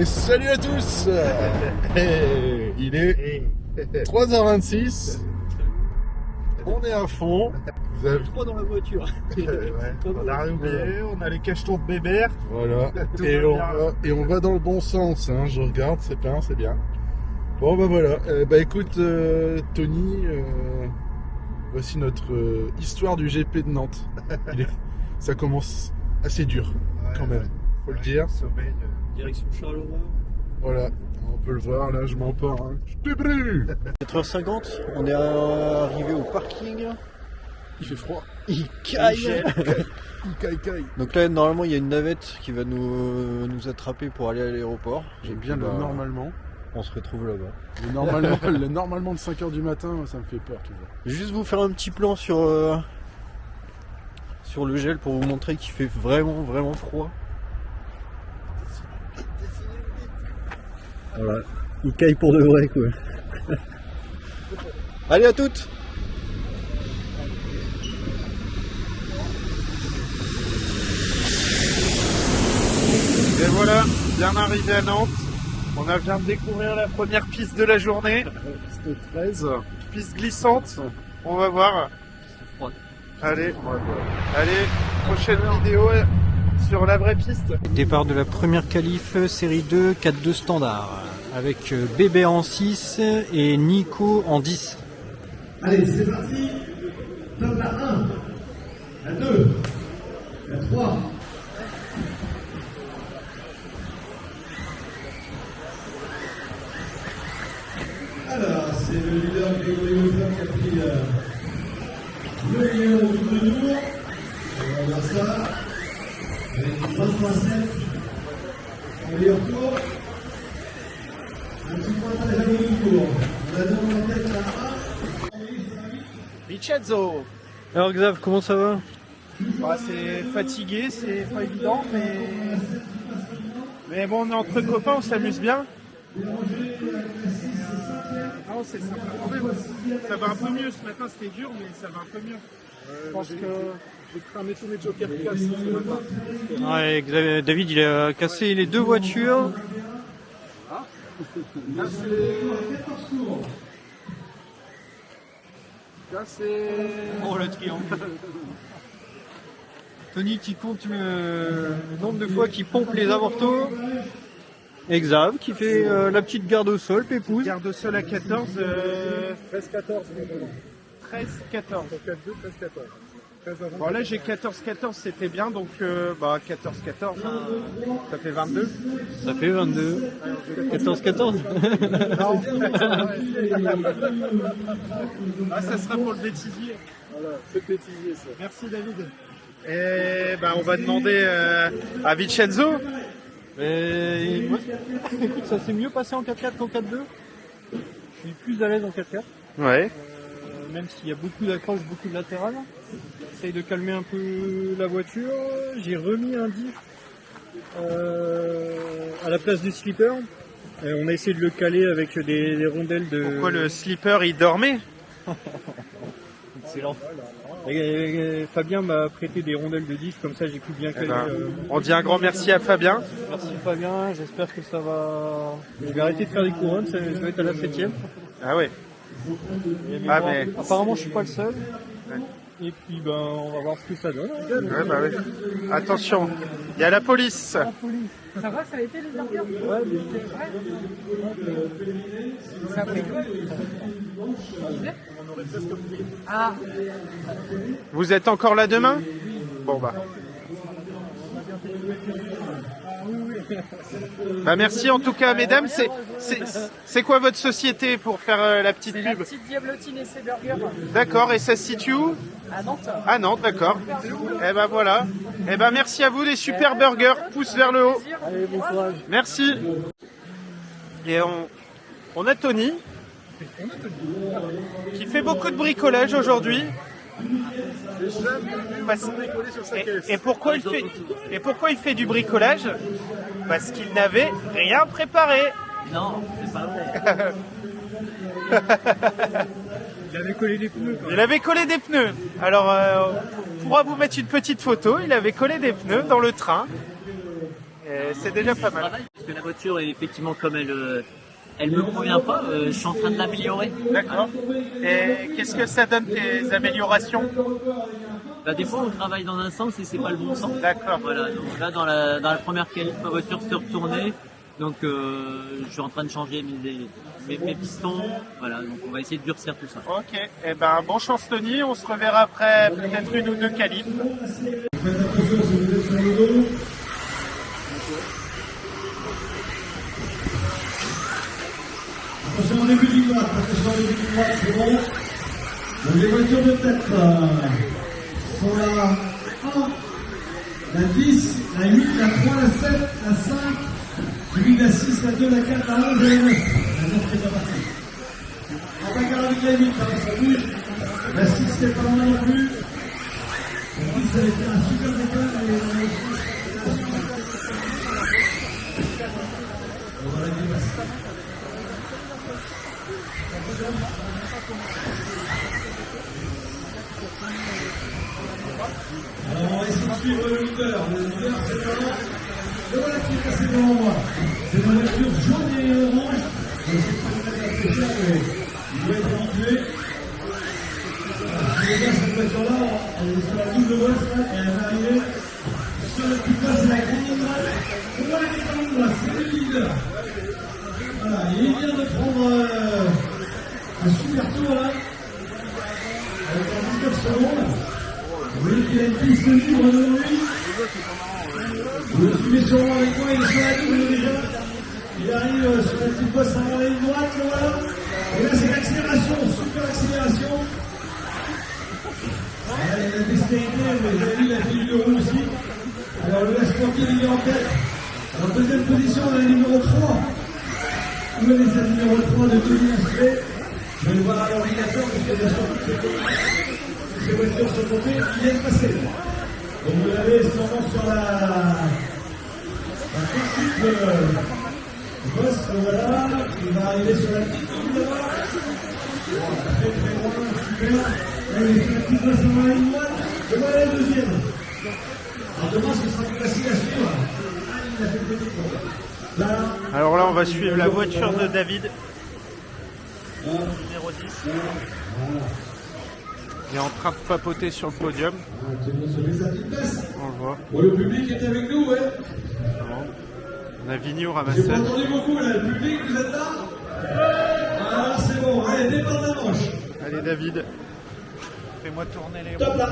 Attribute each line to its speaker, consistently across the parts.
Speaker 1: Et salut à tous. Il est 3h26. On est à fond. Vous avez...
Speaker 2: trop dans la voiture.
Speaker 1: On a rien oublié, on a les cachetons de Bébert. Voilà. Et on va dans le bon sens. Hein. Je regarde, c'est bien. Bon bah voilà. Écoute, Tony, voici notre histoire du GP de Nantes. Ça commence assez dur, quand même. Faut le dire.
Speaker 2: Sommeil, direction Charleroi.
Speaker 1: Voilà, on peut le voir, là je m'en pars. Hein. Je te brûle.
Speaker 2: 4h50, on est arrivé au parking.
Speaker 1: Il fait froid.
Speaker 2: Il caille.
Speaker 1: Il caille.
Speaker 2: Donc là, normalement, il y a une navette qui va nous attraper pour aller à l'aéroport.
Speaker 1: J'aime bien le normalement.
Speaker 2: On se retrouve là-bas.
Speaker 1: Le normalement de 5h du matin, ça me fait peur toujours.
Speaker 2: Juste vous faire un petit plan sur le gel pour vous montrer qu'il fait vraiment froid. Voilà, il caille pour de vrai quoi. Allez à toutes.
Speaker 3: Et voilà, bien arrivé à Nantes. On vient de découvrir la première piste de la journée.
Speaker 1: Piste 13.
Speaker 3: Piste glissante. On va voir. Allez, prochaine vidéo sur la vraie piste.
Speaker 2: Départ de la première qualif série 2, 4-2 standard. Avec Bébé en 6 et Nico en 10.
Speaker 4: Allez, c'est parti. Top la 1, la 2, la 3. Alors, c'est le leader Grégory Hofer qui a pris le meilleur au tour de tour. On va voir ça. Avec 23,7 en meilleur tour. Un petit pointage à l'autre tour. On a donc en tête la 1.
Speaker 3: Vincenzo.
Speaker 2: Alors Xav, comment ça va?
Speaker 3: C'est fatigué, c'est pas évident, mais bon, on est entre copains, on s'amuse bien. Non, c'est sympa. Ça va un peu mieux, ce matin c'était dur, mais ça va un peu mieux. Je pense que
Speaker 1: j'ai cramé tous mes jokers cassés ce matin.
Speaker 2: Ouais, David il a cassé les deux voitures. Oh le triomphe. Tony qui compte le nombre de fois qu'il pompe les avortos. Et Xav qui fait la petite garde au sol, Pépouze.
Speaker 3: garde au sol à 14.
Speaker 1: 13-14.
Speaker 3: 13-14.
Speaker 1: 4-2, 13-14.
Speaker 3: Bon là j'ai 14-14, c'était bien, donc 14-14, ça fait 22.
Speaker 2: Ça fait 22. 14-14.
Speaker 3: Ça sera pour le bêtisier.
Speaker 1: Voilà, c'est bêtisier ça.
Speaker 3: Merci David. Et on va demander à Vincenzo.
Speaker 2: Écoute, ça s'est mieux passé en 4-4 qu'en 4-2. Je suis plus à l'aise en 4-4.
Speaker 3: Ouais.
Speaker 2: Même s'il y a beaucoup d'accroches, beaucoup de latérales. J'essaye de calmer un peu la voiture. J'ai remis un diff à la place du slipper. Et on a essayé de le caler avec des rondelles de...
Speaker 3: Pourquoi le slipper il dormait?
Speaker 2: Excellent. Et Fabien m'a prêté des rondelles de diff, comme ça j'ai pu bien caler.
Speaker 3: On dit un grand merci à Fabien.
Speaker 2: Merci Fabien, j'espère que ça va... Je vais arrêter de faire des couronnes, je vais être à la 7ème.
Speaker 3: Ah ouais.
Speaker 2: Mais... Apparemment je suis pas le seul. Ouais. Et puis on va voir ce que ça donne.
Speaker 3: Ouais. Attention, il y a la police.
Speaker 5: Ça va, ça a été les burgers?
Speaker 2: Ouais,
Speaker 5: Ça a pris Ah.
Speaker 3: Vous êtes encore là demain? Bon merci en tout cas mesdames. C'est quoi votre société pour faire la petite pub?
Speaker 5: La petite Diablotine et ses burgers.
Speaker 3: D'accord, et ça se situe où?
Speaker 5: À Nantes.
Speaker 3: À Nantes, d'accord. Voilà. Merci à vous, des super burgers, pouce vers le haut.
Speaker 2: Allez, bon courage.
Speaker 3: Merci. Et on a Tony qui fait beaucoup de bricolage aujourd'hui. Et pourquoi il fait du bricolage? Parce qu'il n'avait rien préparé.
Speaker 5: Non, c'est pas vrai.
Speaker 2: Il avait collé des pneus.
Speaker 3: Il avait collé des pneus. Alors, on pourra vous mettre une petite photo. Il avait collé des pneus dans le train. Et c'est déjà pas mal.
Speaker 5: parce que la voiture est effectivement comme elle me convient pas. Je suis en train de l'améliorer.
Speaker 3: D'accord. Et qu'est-ce que ça donne tes améliorations?
Speaker 5: Bah, des fois, on travaille dans un sens et c'est pas le bon sens.
Speaker 3: D'accord.
Speaker 5: Voilà. Donc là, dans la première qualif, ma voiture se retournait. Donc, je suis en train de changer mes pistons. Voilà. Donc, on va essayer de durcir tout ça.
Speaker 3: Ok. Eh ben, bon chance Tony. On se reverra après peut-être une ou deux qualifs.
Speaker 4: Faites attention si vous êtes sur le dos. Attention au début du droit, c'est bon. Donc les voitures de tête sont la 1, la 10, la 8, la 3, la 7, la 5, suivi de la 6, la 2, la 4, la 11 et la 9. La 9 qui est pas partie. En bagarre avec la 8, ça bouge. La 6 c'est pas loin non plus. La 10 ça a été un super départ et la 6 on va la dépasser. Alors on va essayer de suivre le leader. Le leader c'est vraiment. Le voilà qui est passé devant moi. C'est une voiture jaune et orange. Je sais pas le mettre à pêcher, mais il doit être habitué. Si regarde cette voiture-là, elle est sur la double bosse là, et elle va arriver sur le plus bas, c'est la grande ligne droite. On voit la grande ligne droite, c'est le leader. Voilà, il vient de prendre un super tour là, avec un 19 secondes. Vous voyez qu'il a une piste libre devant lui. Vous le suivez sûrement avec moi, il est sur la double déjà. Il arrive sur la petite bosse avant la ligne droite, le voilà. Et là c'est l'accélération, super accélération. Il a la dextérité, mais vous avez vu, il a fait du roue aussi. Alors le sportif il est en tête. En deuxième position, on a le numéro 3. Vous voyez cette numéro 3 de Tony Aspect. Je vais le voir à l'ordinateur, parce que bien sûr, ces voitures sont montées, ils viennent passer. Donc vous l'avez sûrement sur la petite bosse, voilà, il va arriver sur la petite ligne là-bas. Très très loin, super. Là, il est sur la petite bosse avant la ligne droite. Et voilà le deuxième. Alors demain, ce sera plus facile à suivre. Il a fait le petit tour. Là.
Speaker 3: Alors là, on va suivre la voiture de David. Numéro 10. Il est en train de papoter sur le podium. On le voit.
Speaker 4: Bon, le public est avec nous, ouais.
Speaker 3: On a Vigny au
Speaker 4: J'ai
Speaker 3: ramassage.
Speaker 4: pas entendu beaucoup là. Le public, vous êtes là? Ah, c'est bon. Allez, départ de la manche.
Speaker 3: Allez David, fais-moi tourner les
Speaker 4: Top
Speaker 3: roues.
Speaker 4: la 1.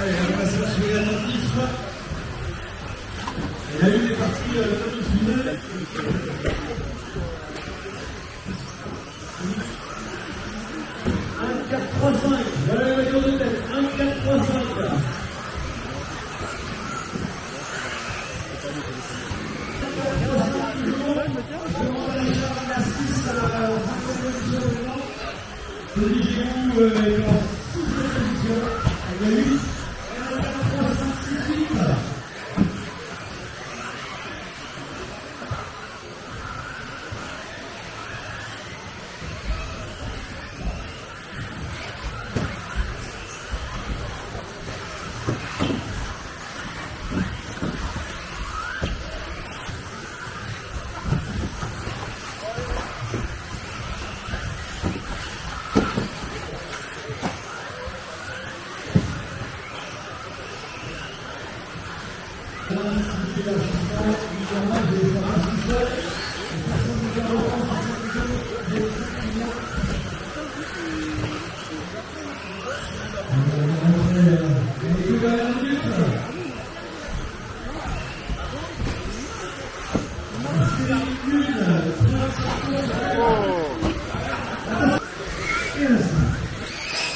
Speaker 4: Allez, on va s'assurer attentif. Il y a eu des parties demi-finales. 1, 4, 3, 5. Voilà la voiture de tête. 1, 4, 3, 5. Tony Gégou est en 6e position. Il y a 8. 1, 4, 3, 5, 6, 8.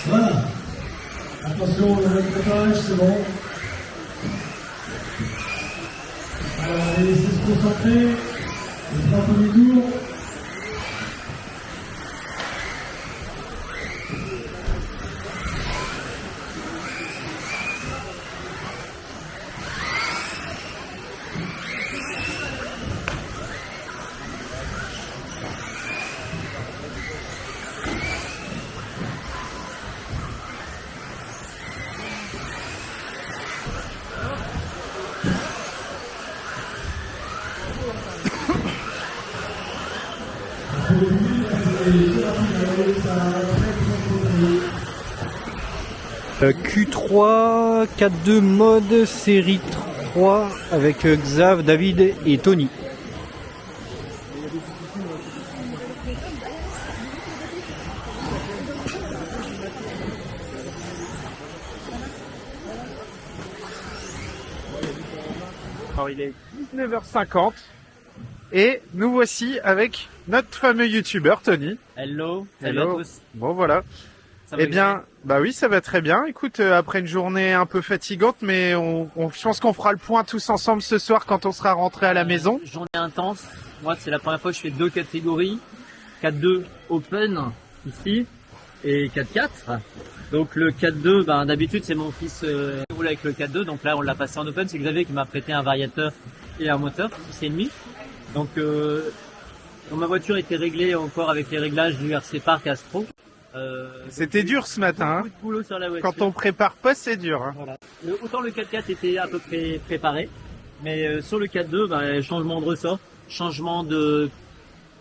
Speaker 4: Voilà. Attention, le réglage, c'est bon. Alors, on va laisser se concentrer. Les 3 premiers tours.
Speaker 2: Q3 4-2 mode série 3 avec Xav, David et Tony.
Speaker 3: Alors il est 19h50 et nous voici avec notre fameux youtubeur Tony.
Speaker 5: Hello, salut à tous.
Speaker 3: Bon voilà.
Speaker 5: Ça va
Speaker 3: Eh bien, bah oui, ça va très bien. Écoute, après une journée un peu fatigante, mais je pense qu'on fera le point tous ensemble ce soir quand on sera rentré à la maison.
Speaker 5: Journée intense. Moi, c'est la première fois que je fais 2 catégories. 4-2 Open, ici, et 4-4. Donc le 4-2, ben, d'habitude, c'est mon fils qui roule avec le 4-2. Donc là, on l'a passé en Open. C'est Xavier qui m'a prêté un variateur et un moteur, 6,5. Donc ma voiture était réglée encore avec les réglages du RC Park Astro.
Speaker 3: C'était dur ce matin.
Speaker 5: Beaucoup de boulot sur la voiture.
Speaker 3: Quand on prépare pas, c'est dur.
Speaker 5: Voilà. Autant le 4x4 était à peu près préparé, mais sur le 4x2, ben, changement de ressort, changement de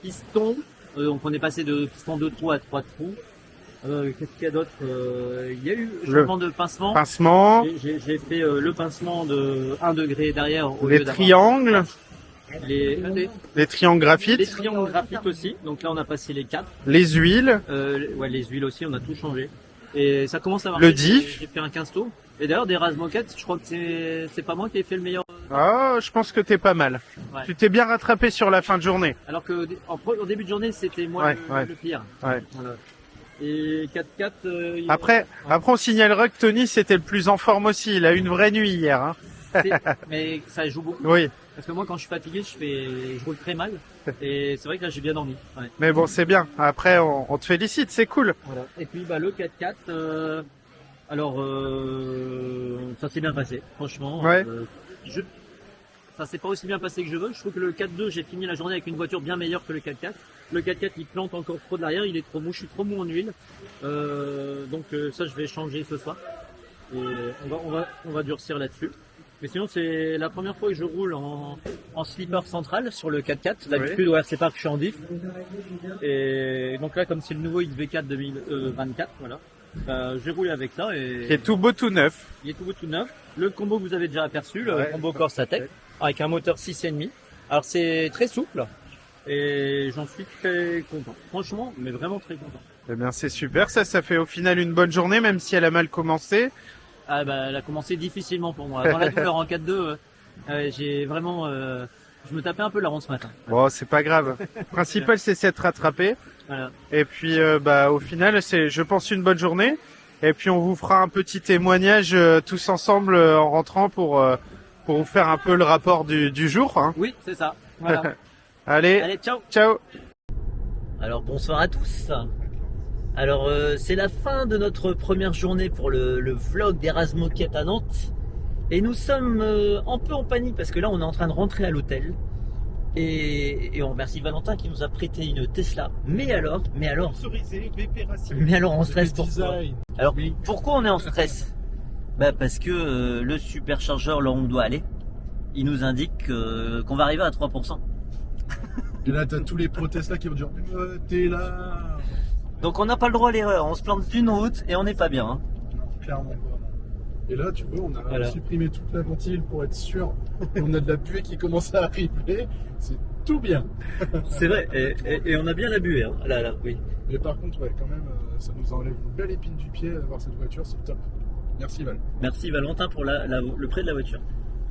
Speaker 5: piston. Donc on est passé de piston 2 trous à 3 trous. Qu'est-ce qu'il y a d'autre? Il y a eu changement de pincement.
Speaker 3: Pincement.
Speaker 5: J'ai fait le pincement de 1 degré derrière.
Speaker 3: Les triangles.
Speaker 5: Les
Speaker 3: triangles graphites.
Speaker 5: Les triangles graphites aussi. Donc là on a passé les 4.
Speaker 3: Les huiles.
Speaker 5: Ouais, les huiles aussi, on a tout changé. Et ça commence à marcher.
Speaker 3: Le diff.
Speaker 5: J'ai fait un 15 tours. Et d'ailleurs des rases moquettes, je crois que c'est pas moi qui ai fait le meilleur.
Speaker 3: Ah, je pense que t'es pas mal.
Speaker 5: Ouais.
Speaker 3: Tu t'es bien rattrapé sur la fin de journée.
Speaker 5: Alors que au début de journée, c'était moi
Speaker 3: Ouais.
Speaker 5: le pire.
Speaker 3: Ouais.
Speaker 5: Voilà. Et 4-4.
Speaker 3: Après, on signalera que Tony c'était le plus en forme aussi. Il a eu une vraie nuit hier. Hein.
Speaker 5: Mais ça joue beaucoup.
Speaker 3: Oui.
Speaker 5: Parce que moi, quand je suis fatigué, je roule très mal. Et c'est vrai que là, j'ai bien dormi. Ouais.
Speaker 3: Mais bon, c'est bien. Après, on te félicite, c'est cool.
Speaker 5: Voilà. Et puis, bah, le 4-4, ça s'est bien passé, franchement.
Speaker 3: Ouais.
Speaker 5: Ça s'est pas aussi bien passé que je veux. Je trouve que le 4-2, j'ai fini la journée avec une voiture bien meilleure que le 4-4. Le 4-4, il plante encore trop de l'arrière, il est trop mou, je suis trop mou en huile. Donc ça, je vais changer ce soir. Et on va durcir là-dessus. Mais sinon, c'est la première fois que je roule en slipper central sur le 4x4. D'habitude, ouais, c'est pas que je suis en diff. Et donc là, comme c'est le nouveau XV4 2024, voilà. J'ai roulé avec ça et.
Speaker 3: Il est tout beau, tout neuf.
Speaker 5: Il est tout beau, tout neuf. Le combo que vous avez déjà aperçu, le combo Corsa Tech, avec un moteur 6,5. Alors c'est très souple et j'en suis très content. Franchement, mais vraiment très content.
Speaker 3: Eh bien, c'est super. Ça fait au final une bonne journée, même si elle a mal commencé.
Speaker 5: Ah bah, elle a commencé difficilement pour moi. Dans la douleur en 4-2, j'ai vraiment, je me tapais un peu la ronde ce matin.
Speaker 3: Bon, c'est pas grave. Le principal, c'est s'être rattrapé.
Speaker 5: Voilà.
Speaker 3: Et puis, au final, c'est, je pense, une bonne journée. Et puis, on vous fera un petit témoignage tous ensemble en rentrant pour vous faire un peu le rapport du jour. Hein.
Speaker 5: Oui, c'est ça. Voilà.
Speaker 3: Allez,
Speaker 5: ciao.
Speaker 3: Ciao.
Speaker 5: Alors, bonsoir à tous. Alors, c'est la fin de notre première journée pour le vlog des rases moquettes à Nantes. Et nous sommes un peu en panique parce que là, on est en train de rentrer à l'hôtel. Et on remercie Valentin qui nous a prêté une Tesla. Mais alors, on stresse pourquoi? Alors, pourquoi on est en stress? Bah parce que le superchargeur là où on doit aller, il nous indique qu'on va arriver à 3%.
Speaker 1: Et là, t'as tous les pro Tesla qui vont dire t'es là.
Speaker 5: Donc on n'a pas le droit à l'erreur, on se plante d'une route et on n'est pas bien. Hein.
Speaker 1: Non, clairement pas. Et là, tu vois, on a supprimé toute la ventile pour être sûr qu'on a de la buée qui commence à arriver. C'est tout bien.
Speaker 5: C'est vrai, et on a bien la buée. Hein. Là, oui.
Speaker 1: Mais par contre, ouais, quand même, ça nous enlève une belle épine du pied d'avoir cette voiture, c'est top. Merci Val.
Speaker 5: Merci Valentin pour le prêt de la voiture.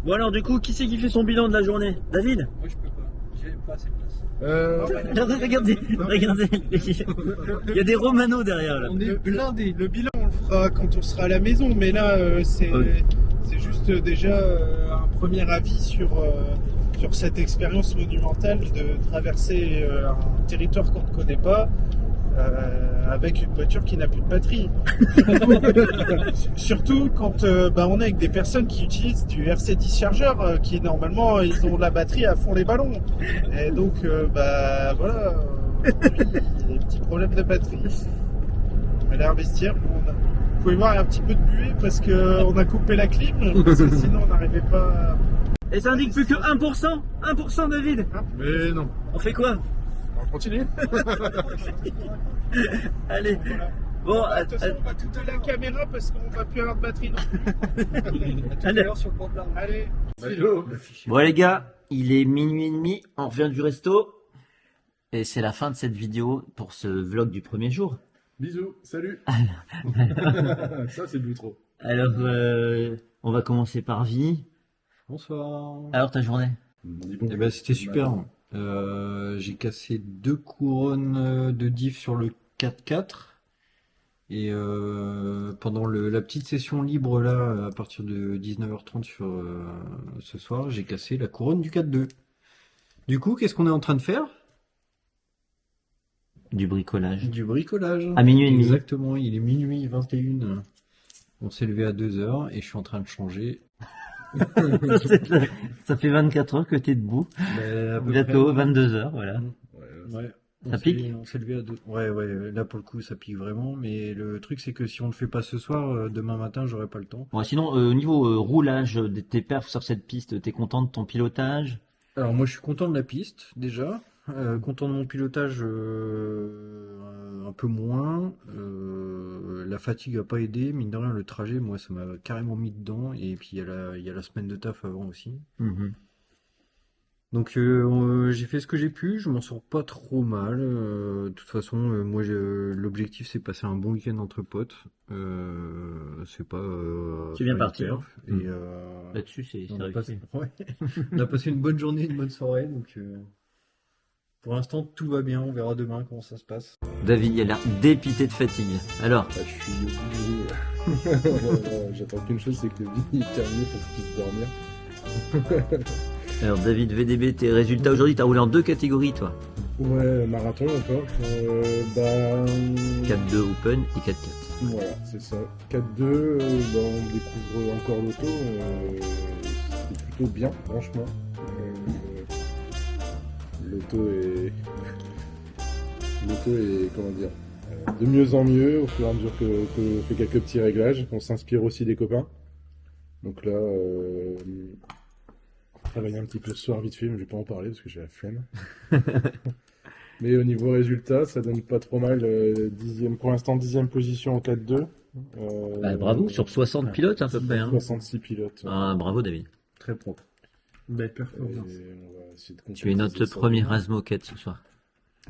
Speaker 5: Bon alors du coup, qui c'est qui fait son bilan de la journée? David?
Speaker 6: Moi je peux pas, j'ai pas assez de place.
Speaker 5: Regardez, il y a des Romano derrière là.
Speaker 3: On est blindés. Le bilan, on le fera quand on sera à la maison, mais là, c'est juste déjà un premier avis sur cette expérience monumentale de traverser un territoire qu'on ne connaît pas avec une voiture qui n'a plus de batterie. Surtout quand on est avec des personnes qui utilisent du RC10 chargeur qui normalement ils ont la batterie à fond les ballons. Et donc voilà, il y a des petits problèmes de batterie. On va investir. Vous pouvez voir un petit peu de buée parce qu'on a coupé la clim, parce que sinon on n'arrivait pas.
Speaker 5: Et ça indique plus que 1%? 1% David?
Speaker 1: Mais non.
Speaker 5: On fait quoi?
Speaker 1: On continue.
Speaker 5: Allez.
Speaker 3: Voilà.
Speaker 5: Bon,
Speaker 3: Attention, on va tout à la caméra parce qu'on va plus avoir de batterie.
Speaker 5: allez.
Speaker 6: Sur le compte là.
Speaker 3: Allez.
Speaker 5: Bon les gars, il est minuit et demi, on revient du resto. Et c'est la fin de cette vidéo pour ce vlog du premier jour.
Speaker 1: Bisous, salut. Ça, c'est du trop.
Speaker 5: Alors, on va commencer par Vie.
Speaker 2: Bonsoir.
Speaker 5: Alors ta journée?
Speaker 2: Eh ben, c'était super. J'ai cassé 2 couronnes de diff sur le 4x4. Et pendant la petite session libre là, à partir de 19h30 sur ce soir, j'ai cassé la couronne du 4-2. Du coup, qu'est-ce qu'on est en train de faire?
Speaker 5: Du bricolage.
Speaker 2: Du bricolage.
Speaker 5: À minuit et demi.
Speaker 2: Exactement, il est minuit 21. On s'est levé à 2h et je suis en train de changer.
Speaker 5: Ça fait 24 heures que t'es debout.
Speaker 2: À peu
Speaker 5: Bientôt
Speaker 2: près.
Speaker 5: 22 heures, voilà.
Speaker 2: Ouais.
Speaker 5: Ça pique?
Speaker 2: On s'est levé à 2. Ouais, là pour le coup ça pique vraiment, mais le truc c'est que si on le fait pas ce soir, demain matin j'aurai pas le temps.
Speaker 5: Bon, sinon, au niveau roulage de tes perfs sur cette piste, t'es content de ton pilotage?
Speaker 2: Alors moi je suis content de la piste déjà, content de mon pilotage un peu moins. La fatigue a pas aidé, mine de rien le trajet moi ça m'a carrément mis dedans, et puis il y a la semaine de taf avant aussi.
Speaker 5: Mhm.
Speaker 2: Donc j'ai fait ce que j'ai pu, je m'en sors pas trop mal. De toute façon, moi l'objectif c'est passer un bon week-end entre potes. C'est pas.
Speaker 5: C'est bien
Speaker 2: pas
Speaker 5: parti,
Speaker 2: une perf. Et
Speaker 5: Là-dessus, c'est
Speaker 2: on a
Speaker 5: réussi.
Speaker 2: passé, ouais. On a passé une bonne journée, une bonne soirée. Donc pour l'instant tout va bien, on verra demain comment ça se passe.
Speaker 5: David, il a l'air dépité de fatigue. Alors,
Speaker 1: Je suis obligé. J'attends qu'une chose, c'est que le vie est terminé pour que je puisse dormir.
Speaker 5: David VDB, tes résultats aujourd'hui, t'as roulé en 2 catégories, toi.
Speaker 1: Ouais, marathon encore.
Speaker 5: 4-2 Open et 4-4.
Speaker 1: Voilà, c'est ça. 4-2, on découvre encore l'auto. C'est plutôt bien, franchement. L'auto est, comment dire, de mieux en mieux au fur et à mesure que je fais quelques petits réglages. On s'inspire aussi des copains. Donc là, travailler un petit peu ce soir vite fait, mais je vais pas en parler parce que j'ai la flemme. Mais au niveau résultat, ça donne pas trop mal. Pour l'instant, 10e position en 4-2.
Speaker 5: Bravo, sur 60 pilotes à peu près.
Speaker 1: 66 pilotes.
Speaker 5: Bravo David.
Speaker 2: Très propre.
Speaker 3: Belle performance.
Speaker 1: On va essayer de
Speaker 5: Tu es notre
Speaker 1: concrétiser ça.
Speaker 5: premier Razmoquette ce soir.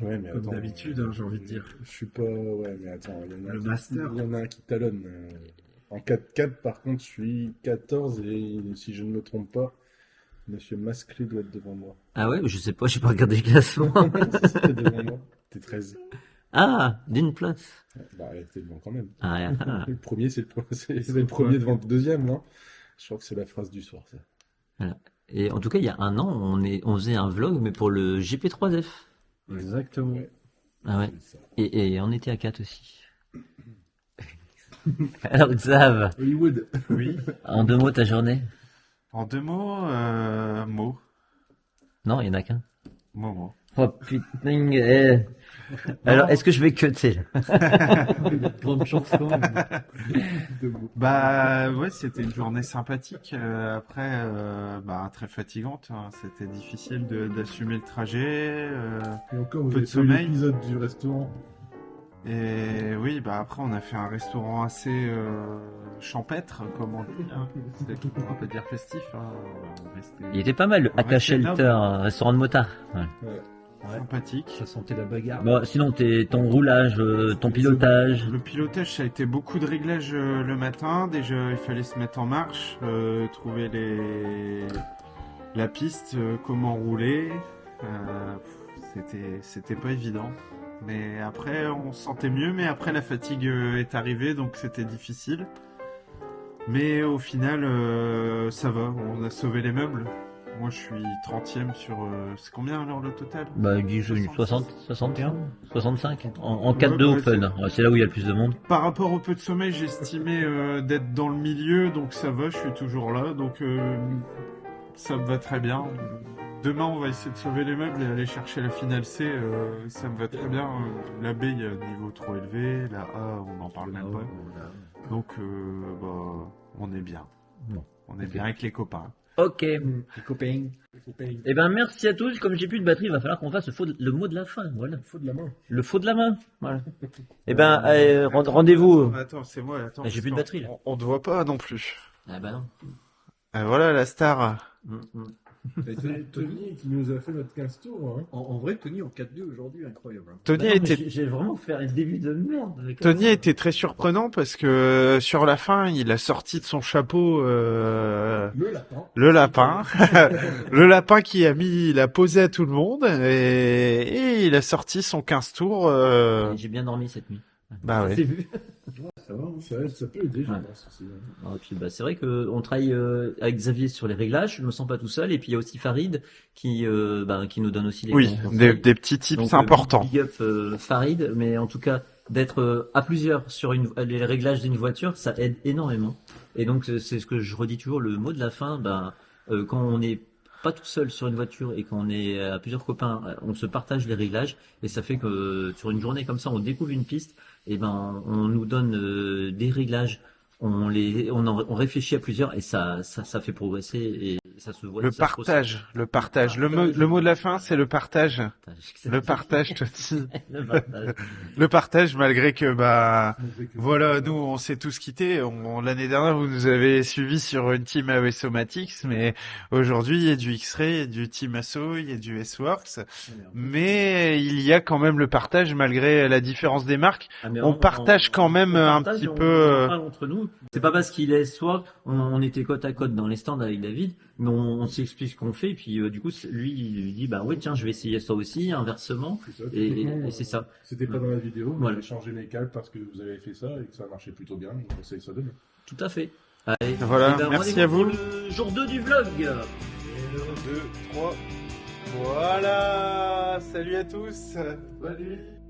Speaker 1: Ouais, mais
Speaker 3: Comme
Speaker 1: attends,
Speaker 3: d'habitude, j'ai envie de dire.
Speaker 1: Je suis pas. Ouais, mais attends,
Speaker 3: Le master.
Speaker 1: il y en a un qui talonne. En 4-4, par contre, je suis 14 et si je ne me trompe pas, Monsieur Masclé doit être devant moi.
Speaker 5: Ah ouais, je sais pas, j'ai pas regardé le classement.
Speaker 1: Si t'es devant moi, t'es 13.
Speaker 5: Ah, d'une place.
Speaker 1: Bah, t'es devant quand même.
Speaker 5: Ah,
Speaker 1: Le premier, c'est le premier devant le deuxième, non? Je crois que c'est la phrase du soir, ça.
Speaker 5: voilà. Et en tout cas, il y a un an, on faisait un vlog, mais pour le GP3F.
Speaker 2: Exactement.
Speaker 1: Ouais.
Speaker 5: Ah ouais.
Speaker 1: C'est ça.
Speaker 5: Et on était à 4 aussi. Alors Xav,
Speaker 1: Hollywood.
Speaker 3: Oui.
Speaker 5: en 2 mots ta journée?
Speaker 3: En 2 mots, mots.
Speaker 5: Non, il y en a qu'un.
Speaker 3: Mots.
Speaker 5: Oh putain. Alors, est-ce que je vais cutter là? Grande chance quand même.
Speaker 3: Bah ouais, c'était une journée sympathique. Après, très fatigante. Hein. C'était difficile d'assumer le trajet.
Speaker 1: Et encore, vous
Speaker 3: Peu de
Speaker 1: avez fait
Speaker 3: sommeil.
Speaker 1: l'épisode du restaurant.
Speaker 3: Et oui, bah après, on a fait un restaurant assez champêtre, comme on dit. Hein. On peut dire festif. Hein.
Speaker 5: Il était pas mal, le
Speaker 3: On
Speaker 5: Aka
Speaker 3: restait
Speaker 5: Shelter, un restaurant de motard. Ouais.
Speaker 3: sympathique.
Speaker 2: Ça sentait la bagarre.
Speaker 5: Bon, sinon, ton roulage, ton pilotage.
Speaker 3: Le pilotage, ça a été beaucoup de réglages le matin. Déjà, il fallait se mettre en marche, trouver la piste, comment rouler. C'était pas évident. Mais après, on se sentait mieux. Mais après, la fatigue est arrivée, donc c'était difficile. Mais au final, ça va. On a sauvé les meubles. Moi, je suis 30e sur... c'est combien alors le total?
Speaker 5: Bah, ils disent 60, 61, 65. En 4-2
Speaker 3: Ouais,
Speaker 5: open. Ouais, c'est là où il y a le plus de monde.
Speaker 3: Par rapport au peu de sommeil, j'estimais d'être dans le milieu, donc ça va, je suis toujours là, donc ça me va très bien. Demain, on va essayer de sauver les meubles et aller chercher la finale C, ça me va très bien. La B, il y a un niveau trop élevé, la A, on n'en parle même pas. Donc, on est bien.
Speaker 5: Bon.
Speaker 3: On est
Speaker 5: Ok.
Speaker 3: bien avec les copains.
Speaker 5: Ok.
Speaker 2: Les copains.
Speaker 5: Eh ben merci à tous. Comme j'ai plus de batterie, il va falloir qu'on fasse le mot de la fin. Voilà.
Speaker 1: Faut de la main.
Speaker 5: Le faux de la main. Voilà. Eh ben rendez-vous.
Speaker 3: Attends, c'est moi, attends.
Speaker 5: J'ai plus de batterie là.
Speaker 3: On te voit pas non plus.
Speaker 5: Ah bah non.
Speaker 3: Voilà la star.
Speaker 1: Tony qui nous a fait notre 15 tours. Hein.
Speaker 2: En vrai, Tony en 4-2 aujourd'hui, incroyable.
Speaker 3: Tony
Speaker 5: Bah non,
Speaker 3: a
Speaker 5: mais
Speaker 3: été
Speaker 5: j'ai vraiment fait un début de merde. avec
Speaker 3: Tony
Speaker 5: ça.
Speaker 3: a été très surprenant parce que sur la fin, il a sorti de son chapeau
Speaker 1: Le lapin.
Speaker 3: le lapin, le lapin qui il a posé à tout le monde et il a sorti son 15 tours.
Speaker 5: Et j'ai bien dormi cette nuit.
Speaker 3: Bah
Speaker 5: C'est
Speaker 3: ouais.
Speaker 5: vu.
Speaker 1: Ça va, ça peut aider, je
Speaker 5: Ouais.
Speaker 1: pense aussi. Hein.
Speaker 5: Et puis, bah, c'est vrai que on travaille avec Xavier sur les réglages. Je me sens pas tout seul. Et puis il y a aussi Farid qui nous donne aussi des
Speaker 3: Oui,
Speaker 5: conseils.
Speaker 3: des petits tips
Speaker 5: Donc,
Speaker 3: importants.
Speaker 5: Big up Farid, mais en tout cas d'être à plusieurs sur les réglages d'une voiture, ça aide énormément. Et donc c'est ce que je redis toujours, le mot de la fin. Quand on n'est pas tout seul sur une voiture et qu'on est à plusieurs copains, on se partage les réglages et ça fait que sur une journée comme ça, on découvre une piste. Et on nous donne des réglages. On réfléchit à plusieurs et ça fait progresser et ça se voit.
Speaker 3: Le
Speaker 5: ça se
Speaker 3: partage, le partage. Le mot de la fin, c'est le partage.
Speaker 5: ressent.
Speaker 3: Le partage, Tony.
Speaker 5: Le partage.
Speaker 3: Le partage, malgré que voilà, nous on s'est tous quittés. L'année dernière, vous nous avez suivis sur une team AOSomatics, mais aujourd'hui il y a du X-Ray, il y a du Team Asso, il y a du S-Works, mais il y a quand même le partage malgré la différence des marques.
Speaker 5: Ah, mais
Speaker 3: On partage quand même un
Speaker 5: partage,
Speaker 3: petit
Speaker 5: on
Speaker 3: peu.
Speaker 5: en parle entre nous. C'est pas parce qu'il est soit on était côte à côte dans les stands avec David, mais on s'explique ce qu'on fait. Et puis du coup, lui, il lui dit bah ouais tiens, je vais essayer ça aussi, inversement.
Speaker 1: C'est ça,
Speaker 5: Et c'est ça.
Speaker 1: C'était pas dans la vidéo, mais
Speaker 5: Voilà.
Speaker 1: j'ai changé mes câbles parce que vous avez fait ça et que ça marchait plutôt bien. Donc on essaye ça demain.
Speaker 5: Tout à fait. Allez,
Speaker 3: Voilà,
Speaker 5: eh ben,
Speaker 3: merci
Speaker 5: rendez-vous
Speaker 3: à vous.
Speaker 5: pour le jour 2 du vlog.
Speaker 3: 2, 3. Voilà. Salut à tous.
Speaker 1: Salut.